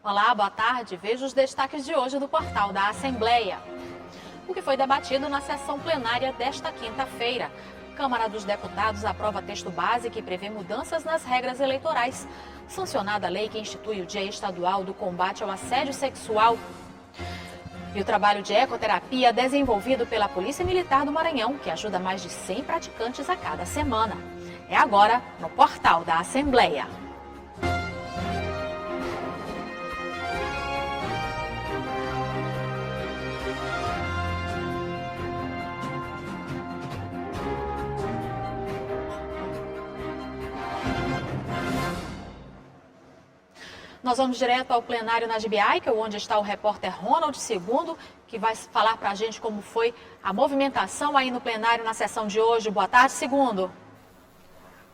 Olá, boa tarde. Veja os destaques de hoje do portal da Assembleia. O que foi debatido na sessão plenária desta quinta-feira. Câmara dos Deputados aprova texto base que prevê mudanças nas regras eleitorais. Sancionada a lei que institui o Dia Estadual do Combate ao Assédio Sexual. E o trabalho de ecoterapia desenvolvido pela Polícia Militar do Maranhão, que ajuda mais de 100 praticantes a cada semana. É agora no portal da Assembleia. Nós vamos direto ao plenário na Gibiaica, onde está o repórter Ronald II, que vai falar para a gente como foi a movimentação aí no plenário na sessão de hoje. Boa tarde, segundo.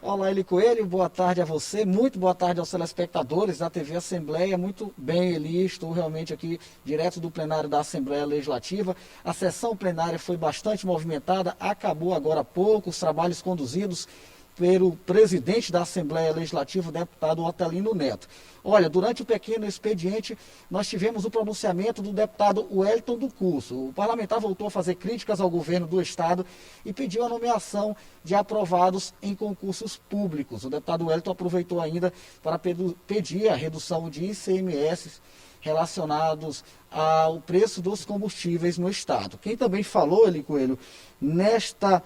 Olá, Eli Coelho, boa tarde a você, muito boa tarde aos telespectadores da TV Assembleia. Muito bem, Eli, estou realmente aqui direto do plenário da Assembleia Legislativa. A sessão plenária foi bastante movimentada, acabou agora há pouco, os trabalhos conduzidos pelo presidente da Assembleia Legislativa, o deputado Otelino Neto. Olha, durante o pequeno expediente, nós tivemos o pronunciamento do deputado Wellington do Curso. O parlamentar voltou a fazer críticas ao governo do Estado e pediu a nomeação de aprovados em concursos públicos. O deputado Wellington aproveitou ainda para pedir a redução de ICMS relacionados ao preço dos combustíveis no Estado. Quem também falou, Eli Coelho, nesta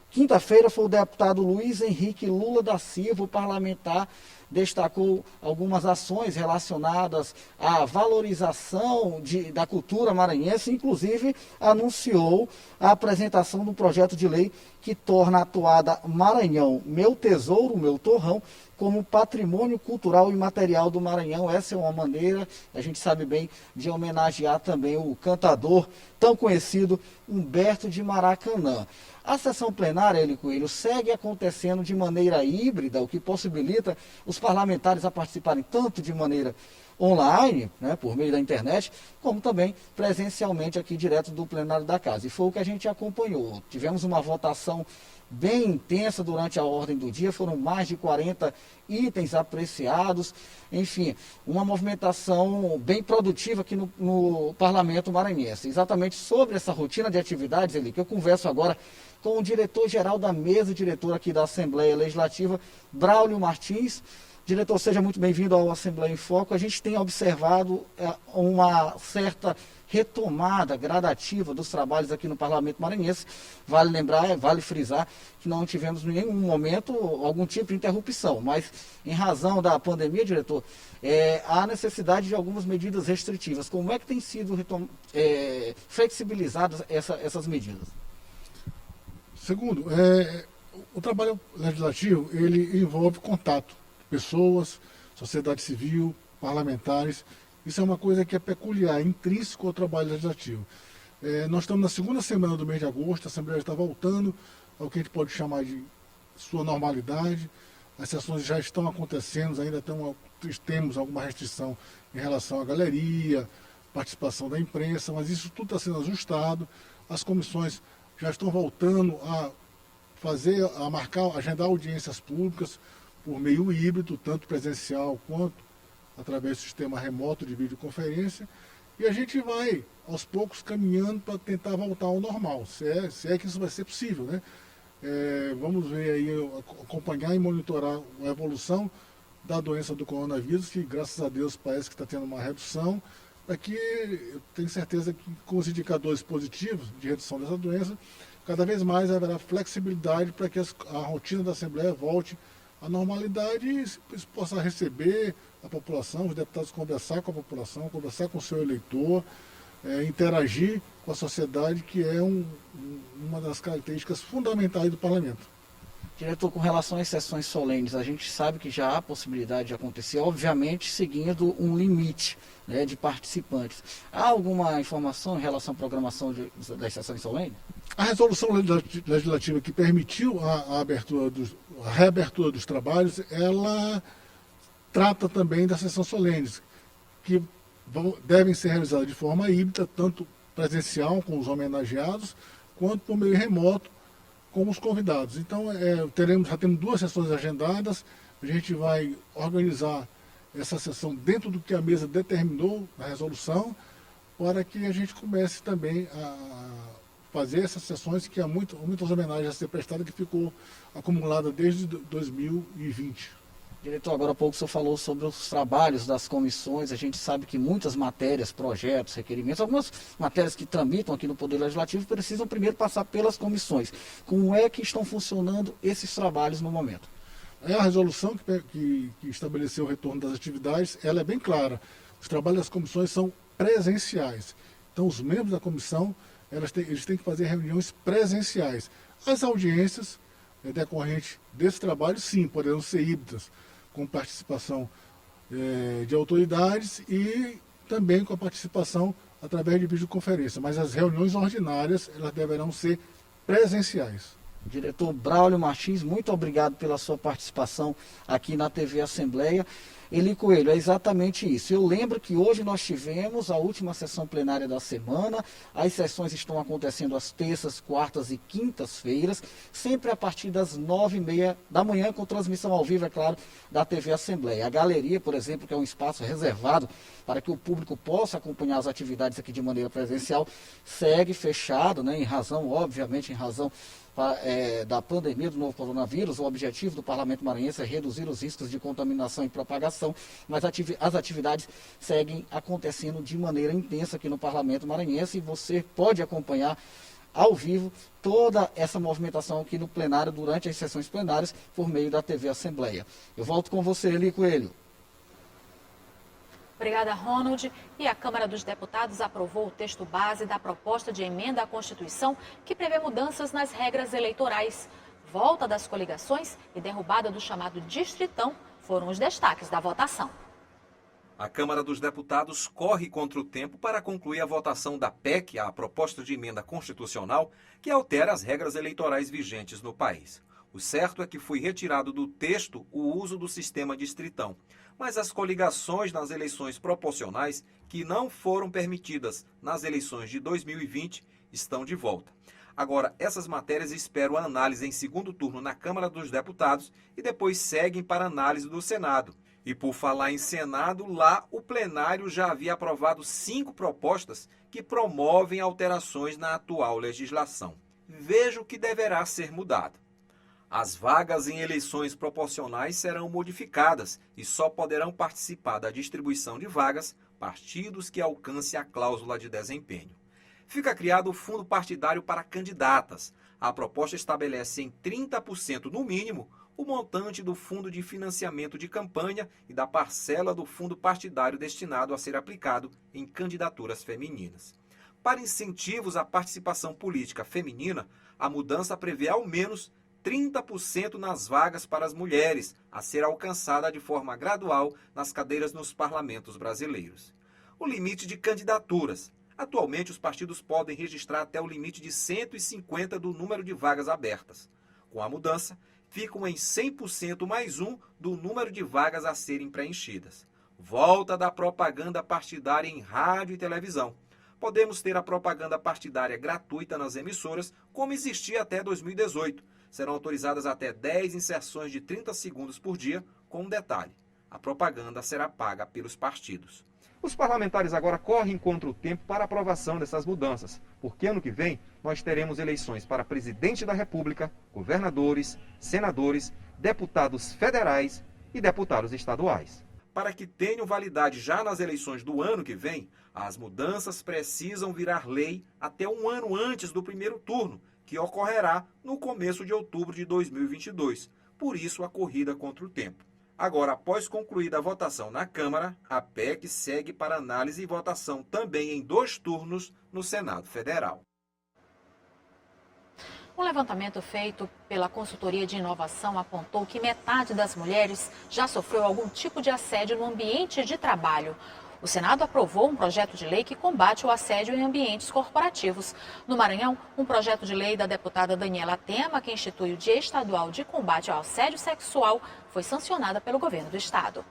quinta-feira foi o deputado Luiz Henrique Lula da Silva. O parlamentar destacou algumas ações relacionadas à valorização da cultura maranhense, inclusive anunciou a apresentação do projeto de lei que torna a toada Maranhão, Meu Tesouro, Meu Torrão, como patrimônio cultural e material do Maranhão. Essa é uma maneira, a gente sabe bem, de homenagear também o cantador tão conhecido Humberto de Maracanã. A sessão plenária, Eli Coelho, segue acontecendo de maneira híbrida, o que possibilita os parlamentares a participarem tanto de maneira online, né, por meio da internet, como também presencialmente aqui direto do plenário da casa. E foi o que a gente acompanhou. Tivemos uma votação bem intensa durante a ordem do dia, foram mais de 40 itens apreciados, enfim, uma movimentação bem produtiva aqui no Parlamento Maranhense. Exatamente sobre essa rotina de atividades, Eli, que eu converso agora com o diretor-geral da mesa diretora aqui da Assembleia Legislativa, Braulio Martins. Diretor, seja muito bem-vindo ao Assembleia em Foco. A gente tem observado uma certa retomada gradativa dos trabalhos aqui no Parlamento Maranhense. Vale lembrar, vale frisar que não tivemos em nenhum momento algum tipo de interrupção, mas em razão da pandemia, diretor, há necessidade de algumas medidas restritivas. Como é que tem sido flexibilizadas essas medidas? Segundo, o trabalho legislativo, ele envolve contato, pessoas, sociedade civil, parlamentares. Isso é uma coisa que é peculiar, intrínseco ao trabalho legislativo. Nós estamos na segunda semana do mês de agosto, a Assembleia está voltando ao que a gente pode chamar de sua normalidade. As sessões já estão acontecendo, ainda temos alguma restrição em relação à galeria, participação da imprensa, mas isso tudo está sendo ajustado. As comissões já estão voltando agendar audiências públicas por meio híbrido, tanto presencial quanto através do sistema remoto de videoconferência, e a gente vai, aos poucos, caminhando para tentar voltar ao normal, se é que isso vai ser possível, né? Vamos ver aí, acompanhar e monitorar a evolução da doença do coronavírus, que graças a Deus parece que está tendo uma redução, para que eu tenho certeza que com os indicadores positivos de redução dessa doença, cada vez mais haverá flexibilidade para que a rotina da Assembleia volte à normalidade e possa receber a população, os deputados conversar com a população, conversar com o seu eleitor, interagir com a sociedade, que é uma das características fundamentais do parlamento. Diretor, com relação às sessões solenes, a gente sabe que já há possibilidade de acontecer, obviamente seguindo um limite, né, de participantes. Há alguma informação em relação à programação das sessões solenes? A resolução legislativa que permitiu a reabertura dos trabalhos, ela trata também das sessões solenes, que devem ser realizadas de forma híbrida, tanto presencial com os homenageados, quanto por meio remoto com os convidados. Então, já temos duas sessões agendadas, a gente vai organizar essa sessão dentro do que a mesa determinou na resolução, para que a gente comece também a fazer essas sessões que há muitas homenagens a ser prestadas que ficou acumulada desde 2020. Diretor, agora há pouco o senhor falou sobre os trabalhos das comissões. A gente sabe que muitas matérias, projetos, requerimentos, algumas matérias que tramitam aqui no Poder Legislativo precisam primeiro passar pelas comissões. Como é que estão funcionando esses trabalhos no momento? A resolução que estabeleceu o retorno das atividades, ela é bem clara. Os trabalhos das comissões são presenciais. Então, os membros da comissão, eles têm que fazer reuniões presenciais. As audiências decorrentes desse trabalho, sim, poderão ser híbridas, com participação de autoridades e também com a participação através de videoconferência. Mas as reuniões ordinárias, elas deverão ser presenciais. Diretor Braulio Martins, muito obrigado pela sua participação aqui na TV Assembleia. Eli Coelho, é exatamente isso. Eu lembro que hoje nós tivemos a última sessão plenária da semana. As sessões estão acontecendo às terças, quartas e quintas-feiras, sempre a partir das 9h30 da manhã, com transmissão ao vivo, é claro, da TV Assembleia. A galeria, por exemplo, que é um espaço reservado para que o público possa acompanhar as atividades aqui de maneira presencial, segue fechado, né, obviamente, em razão da pandemia do novo coronavírus. O objetivo do Parlamento Maranhense é reduzir os riscos de contaminação e propagação, mas as atividades seguem acontecendo de maneira intensa aqui no Parlamento Maranhense e você pode acompanhar ao vivo toda essa movimentação aqui no plenário durante as sessões plenárias por meio da TV Assembleia. Eu volto com você, Eli Coelho. Obrigada, Ronald. E a Câmara dos Deputados aprovou o texto base da proposta de emenda à Constituição que prevê mudanças nas regras eleitorais. Volta das coligações e derrubada do chamado distritão foram os destaques da votação. A Câmara dos Deputados corre contra o tempo para concluir a votação da PEC, a proposta de emenda constitucional, que altera as regras eleitorais vigentes no país. O certo é que foi retirado do texto o uso do sistema distritão, mas as coligações nas eleições proporcionais, que não foram permitidas nas eleições de 2020, estão de volta. Agora, essas matérias esperam a análise em segundo turno na Câmara dos Deputados e depois seguem para análise do Senado. E por falar em Senado, lá o plenário já havia aprovado 5 propostas que promovem alterações na atual legislação. Veja o que deverá ser mudado. As vagas em eleições proporcionais serão modificadas e só poderão participar da distribuição de vagas partidos que alcancem a cláusula de desempenho. Fica criado o fundo partidário para candidatas. A proposta estabelece em 30% no mínimo o montante do fundo de financiamento de campanha e da parcela do fundo partidário destinado a ser aplicado em candidaturas femininas. Para incentivos à participação política feminina, a mudança prevê ao menos 30% nas vagas para as mulheres, a ser alcançada de forma gradual nas cadeiras nos parlamentos brasileiros. O limite de candidaturas. Atualmente, os partidos podem registrar até o limite de 150 do número de vagas abertas. Com a mudança, ficam em 100% mais 1 do número de vagas a serem preenchidas. Volta da propaganda partidária em rádio e televisão. Podemos ter a propaganda partidária gratuita nas emissoras, como existia até 2018. Serão autorizadas até 10 inserções de 30 segundos por dia, com um detalhe: a propaganda será paga pelos partidos. Os parlamentares agora correm contra o tempo para a aprovação dessas mudanças, porque ano que vem nós teremos eleições para presidente da República, governadores, senadores, deputados federais e deputados estaduais. Para que tenham validade já nas eleições do ano que vem, as mudanças precisam virar lei até um ano antes do primeiro turno, que ocorrerá no começo de outubro de 2022. Por isso, a corrida contra o tempo. Agora, após concluída a votação na Câmara, a PEC segue para análise e votação também em 2 turnos no Senado Federal. Um levantamento feito pela Consultoria de Inovação apontou que metade das mulheres já sofreu algum tipo de assédio no ambiente de trabalho. O Senado aprovou um projeto de lei que combate o assédio em ambientes corporativos. No Maranhão, um projeto de lei da deputada Daniela Tema, que institui o Dia Estadual de Combate ao Assédio Sexual, foi sancionada pelo governo do estado.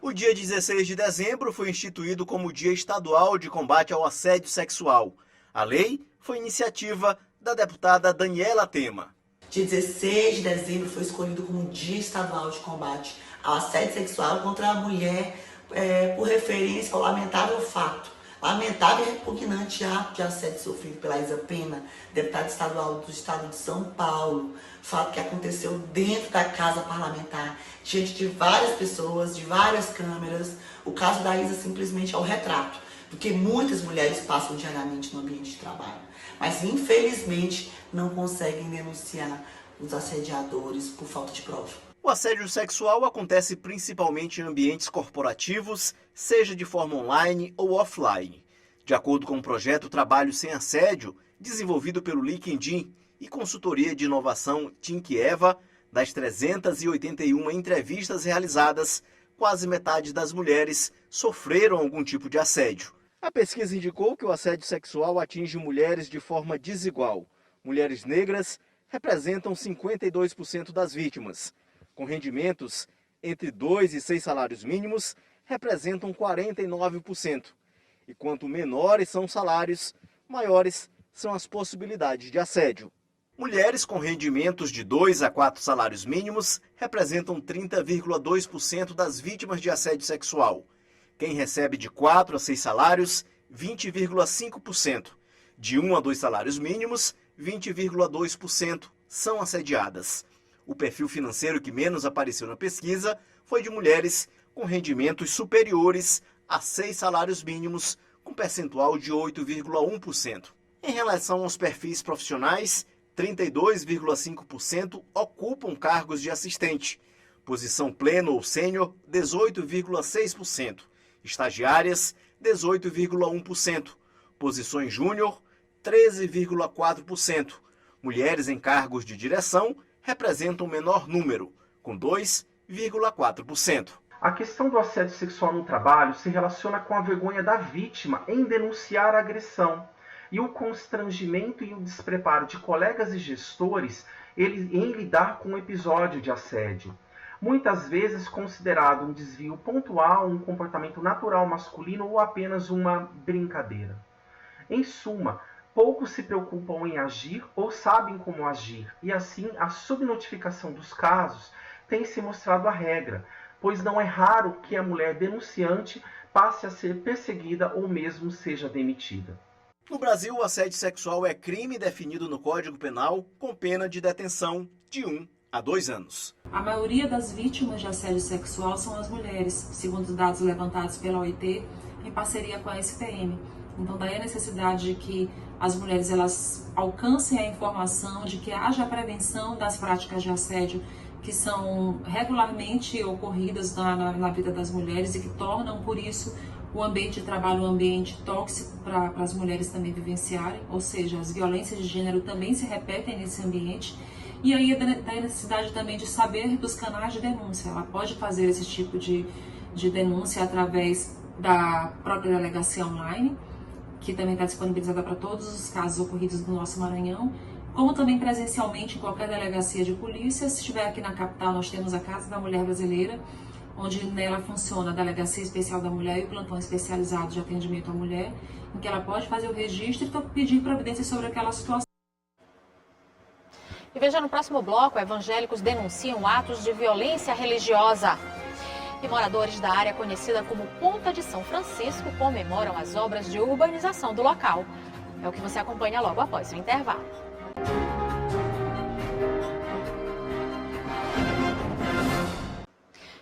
O dia 16 de dezembro foi instituído como Dia Estadual de Combate ao Assédio Sexual. A lei foi iniciativa da deputada Daniela Tema. Dia 16 de dezembro foi escolhido como Dia Estadual de Combate ao assédio sexual contra a mulher por referência ao lamentável fato. Lamentável e repugnante ato de assédio sofrido pela Isa Pena, deputada estadual do estado de São Paulo. Fato que aconteceu dentro da casa parlamentar, diante de várias pessoas, de várias câmeras. O caso da Isa simplesmente é o retrato, porque muitas mulheres passam diariamente no ambiente de trabalho, mas infelizmente não conseguem denunciar os assediadores por falta de prova. O assédio sexual acontece principalmente em ambientes corporativos, seja de forma online ou offline. De acordo com o projeto Trabalho Sem Assédio, desenvolvido pelo LinkedIn e consultoria de inovação Tinkieva, das 381 entrevistas realizadas, quase metade das mulheres sofreram algum tipo de assédio. A pesquisa indicou que o assédio sexual atinge mulheres de forma desigual. Mulheres negras representam 52% das vítimas. Com rendimentos entre 2 e 6 salários mínimos, representam 49%. E quanto menores são os salários, maiores são as possibilidades de assédio. Mulheres com rendimentos de 2 a 4 salários mínimos representam 30,2% das vítimas de assédio sexual. Quem recebe de 4 a 6 salários, 20,5%. De 1 a 2 salários mínimos, 20,2% são assediadas. O perfil financeiro que menos apareceu na pesquisa foi de mulheres com rendimentos superiores a 6 salários mínimos, com percentual de 8,1%. Em relação aos perfis profissionais, 32,5% ocupam cargos de assistente. Posição pleno ou sênior, 18,6%. Estagiárias, 18,1%. Posições júnior, 13,4%. Mulheres em cargos de direção representam o menor número, com 2,4%. A questão do assédio sexual no trabalho se relaciona com a vergonha da vítima em denunciar a agressão e o constrangimento e o despreparo de colegas e gestores em lidar com o episódio de assédio. Muitas vezes considerado um desvio pontual, um comportamento natural masculino ou apenas uma brincadeira. Em suma, poucos se preocupam em agir ou sabem como agir, e assim a subnotificação dos casos tem se mostrado a regra, pois não é raro que a mulher denunciante passe a ser perseguida ou mesmo seja demitida. No Brasil, o assédio sexual é crime definido no Código Penal com pena de detenção de 1 a 2 anos. A maioria das vítimas de assédio sexual são as mulheres, segundo os dados levantados pela OIT em parceria com a SPM. Então, daí a necessidade de que as mulheres elas alcancem a informação, de que haja a prevenção das práticas de assédio que são regularmente ocorridas na vida das mulheres e que tornam, por isso, o ambiente de trabalho um ambiente tóxico para as mulheres também vivenciarem, ou seja, as violências de gênero também se repetem nesse ambiente. E aí da necessidade também de saber dos canais de denúncia. Ela pode fazer esse tipo de denúncia através da própria delegacia online, que também está disponibilizada para todos os casos ocorridos no nosso Maranhão, como também presencialmente em qualquer delegacia de polícia. Se estiver aqui na capital, nós temos a Casa da Mulher Brasileira, onde nela funciona a Delegacia Especial da Mulher e o Plantão Especializado de Atendimento à Mulher, em que ela pode fazer o registro e pedir providência sobre aquela situação. E veja no próximo bloco, evangélicos denunciam atos de violência religiosa. E moradores da área conhecida como Ponta de São Francisco comemoram as obras de urbanização do local. É o que você acompanha logo após o intervalo.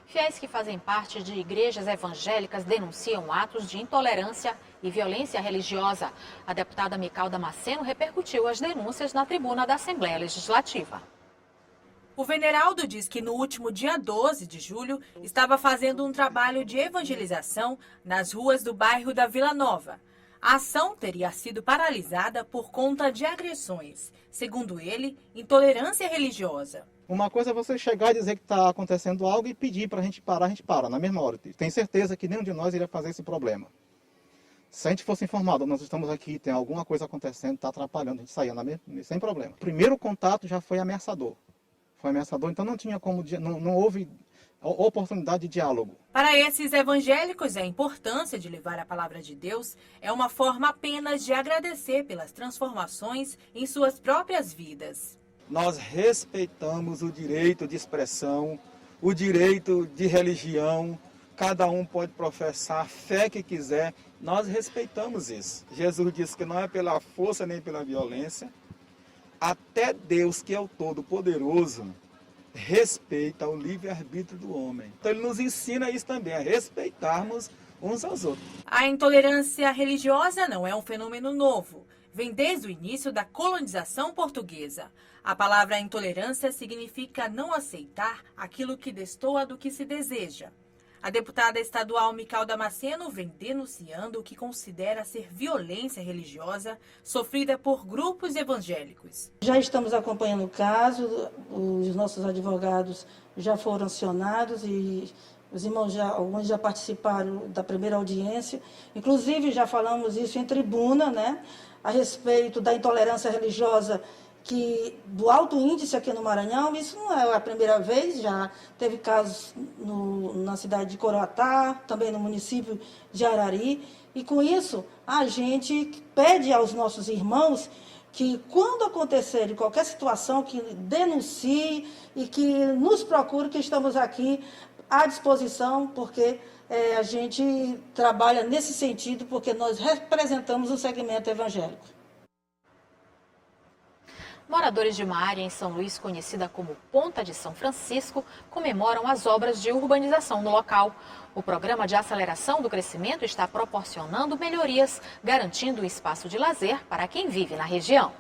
Fiéis que fazem parte de igrejas evangélicas denunciam atos de intolerância e violência religiosa. A deputada Mical Damasceno repercutiu as denúncias na tribuna da Assembleia Legislativa. O Veneraldo diz que no último dia 12 de julho estava fazendo um trabalho de evangelização nas ruas do bairro da Vila Nova. A ação teria sido paralisada por conta de agressões. Segundo ele, intolerância religiosa. Uma coisa é você chegar e dizer que está acontecendo algo e pedir para a gente para na mesma hora. Tem certeza que nenhum de nós iria fazer esse problema. Se a gente fosse informado, nós estamos aqui, tem alguma coisa acontecendo, está atrapalhando, a gente saía sem problema. O primeiro contato já foi ameaçador. Então não tinha como, não houve oportunidade de diálogo. Para esses evangélicos, a importância de levar a palavra de Deus é uma forma apenas de agradecer pelas transformações em suas próprias vidas. Nós respeitamos o direito de expressão o direito de religião, cada um pode professar a fé que quiser, nós respeitamos isso. Jesus disse que não é pela força nem pela violência, até Deus, que é o Todo-Poderoso, respeita o livre-arbítrio do homem. Então ele nos ensina isso também, a respeitarmos uns aos outros. A intolerância religiosa não é um fenômeno novo. Vem desde o início da colonização portuguesa. A palavra intolerância significa não aceitar aquilo que destoa do que se deseja. A deputada estadual Mical Damasceno vem denunciando o que considera ser violência religiosa sofrida por grupos evangélicos. Já estamos acompanhando o caso, os nossos advogados já foram acionados e os irmãos alguns já participaram da primeira audiência. Inclusive já falamos isso em tribuna, né, a respeito da intolerância religiosa, do alto índice aqui no Maranhão. Isso não é a primeira vez, já teve casos na cidade de Coroatá, também no município de Arari. E com isso, a gente pede aos nossos irmãos que, quando acontecer qualquer situação, que denuncie e que nos procure, que estamos aqui à disposição, porque a gente trabalha nesse sentido, porque nós representamos o segmento evangélico. Moradores de uma área em São Luís conhecida como Ponta de São Francisco comemoram as obras de urbanização no local. O programa de aceleração do crescimento está proporcionando melhorias, garantindo espaço de lazer para quem vive na região.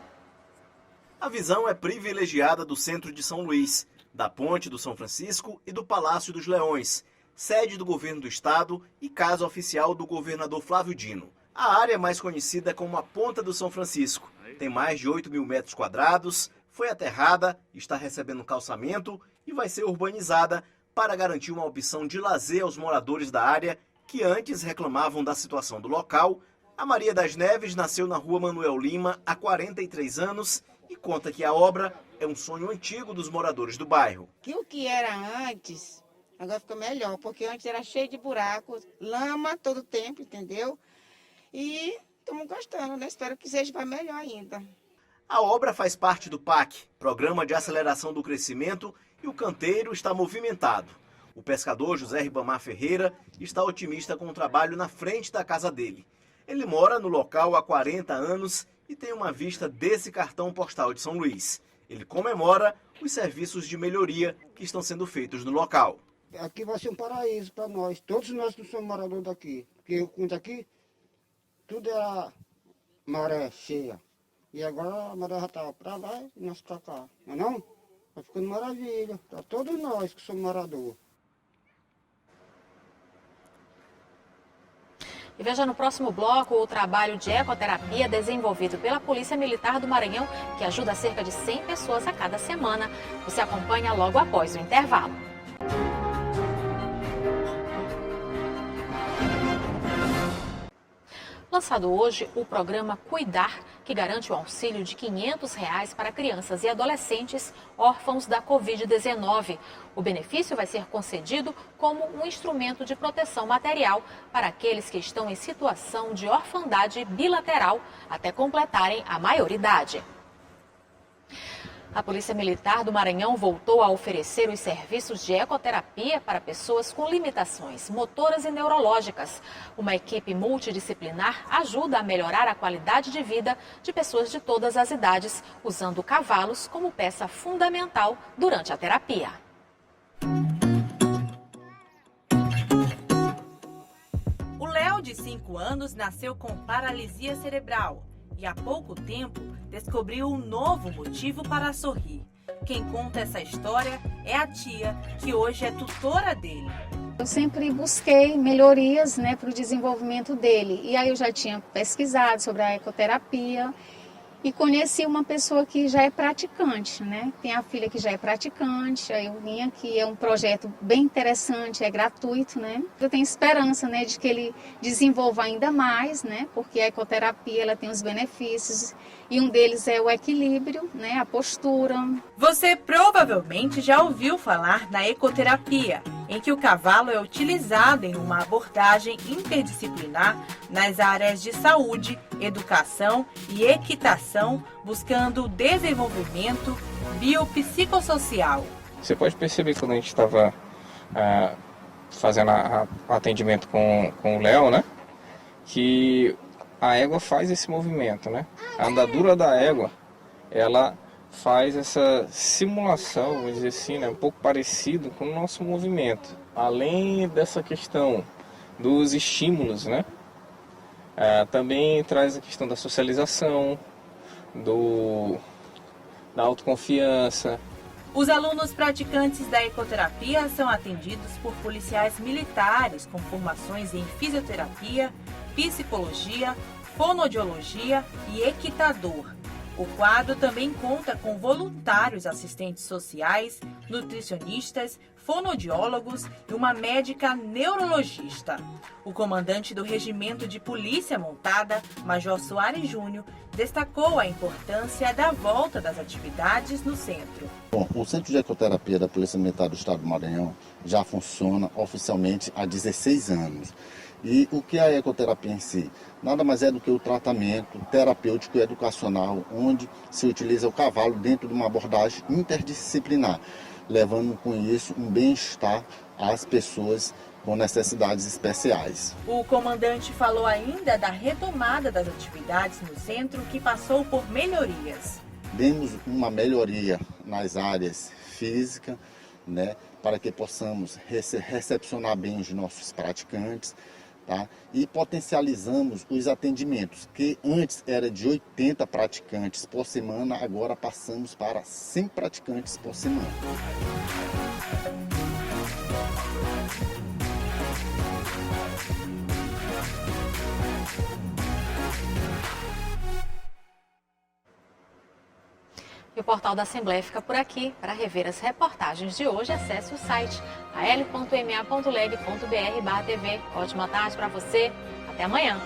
A visão é privilegiada do centro de São Luís, da Ponte do São Francisco e do Palácio dos Leões, sede do governo do estado e casa oficial do governador Flávio Dino. A área é mais conhecida como a Ponta do São Francisco. Tem mais de 8 mil metros quadrados, foi aterrada, está recebendo calçamento e vai ser urbanizada para garantir uma opção de lazer aos moradores da área que antes reclamavam da situação do local. A Maria das Neves nasceu na rua Manuel Lima há 43 anos e conta que a obra é um sonho antigo dos moradores do bairro. Que o que era antes, agora ficou melhor, porque antes era cheio de buracos, lama todo tempo, entendeu? E estamos gostando, né? Espero que seja para melhor ainda. A obra faz parte do PAC, Programa de Aceleração do Crescimento, e o canteiro está movimentado. O pescador José Ribamar Ferreira está otimista com o trabalho na frente da casa dele. Ele mora no local há 40 anos e tem uma vista desse cartão postal de São Luís. Ele comemora os serviços de melhoria que estão sendo feitos no local. Aqui vai ser um paraíso para nós, todos nós que somos moradores daqui. Porque aqui tudo era maré cheia. E agora a maré já está para lá e nós para cá. Não é não? Está ficando maravilha. Para todos nós que somos moradores. E veja no próximo bloco o trabalho de ecoterapia desenvolvido pela Polícia Militar do Maranhão, que ajuda cerca de 100 pessoas a cada semana. Você acompanha logo após o intervalo. Lançado hoje o programa Cuidar, que garante o auxílio de R$ 500 para crianças e adolescentes órfãos da Covid-19. O benefício vai ser concedido como um instrumento de proteção material para aqueles que estão em situação de orfandade bilateral até completarem a maioridade. A Polícia Militar do Maranhão voltou a oferecer os serviços de ecoterapia para pessoas com limitações motoras e neurológicas. Uma equipe multidisciplinar ajuda a melhorar a qualidade de vida de pessoas de todas as idades, usando cavalos como peça fundamental durante a terapia. O Léo, de 5 anos, nasceu com paralisia cerebral e há pouco tempo descobriu um novo motivo para sorrir. Quem conta essa história é a tia, que hoje é tutora dele. Eu sempre busquei melhorias, para o desenvolvimento dele. E aí eu já tinha pesquisado sobre a ecoterapia e conheci uma pessoa que já é praticante, Tem a filha que já é praticante, aí eu vim aqui, é um projeto bem interessante, é gratuito, Eu tenho esperança, de que ele desenvolva ainda mais, Porque a ecoterapia, ela tem os benefícios e um deles é o equilíbrio, a postura. Você provavelmente já ouviu falar na ecoterapia, em que o cavalo é utilizado em uma abordagem interdisciplinar nas áreas de saúde, educação e equitação, buscando o desenvolvimento biopsicossocial. Você pode perceber quando a gente estava fazendo o atendimento com o Léo, né? Que a égua faz esse movimento, né? A andadura da égua, ela faz essa simulação, vamos dizer assim, né? Um pouco parecido com o nosso movimento. Além dessa questão dos estímulos, né? Também traz a questão da socialização, da autoconfiança. Os alunos praticantes da ecoterapia são atendidos por policiais militares com formações em fisioterapia, psicologia, fonoaudiologia e equitador. O quadro também conta com voluntários assistentes sociais, nutricionistas, fonoaudiólogos e uma médica neurologista. O comandante do Regimento de Polícia Montada, Major Soares Júnior, destacou a importância da volta das atividades no centro. Bom, o Centro de Ecoterapia da Polícia Militar do Estado do Maranhão já funciona oficialmente há 16 anos. E o que é a ecoterapia em si? Nada mais é do que o tratamento terapêutico e educacional, onde se utiliza o cavalo dentro de uma abordagem interdisciplinar, levando com isso um bem-estar às pessoas com necessidades especiais. O comandante falou ainda da retomada das atividades no centro, que passou por melhorias. Demos uma melhoria nas áreas física, né, para que possamos recepcionar bem os nossos praticantes, tá? E potencializamos os atendimentos, que antes era de 80 praticantes por semana, agora passamos para 100 praticantes por semana. E o Portal da Assembleia fica por aqui. Para rever as reportagens de hoje, acesse o site al.ma.leg.br/tv. Ótima tarde para você. Até amanhã.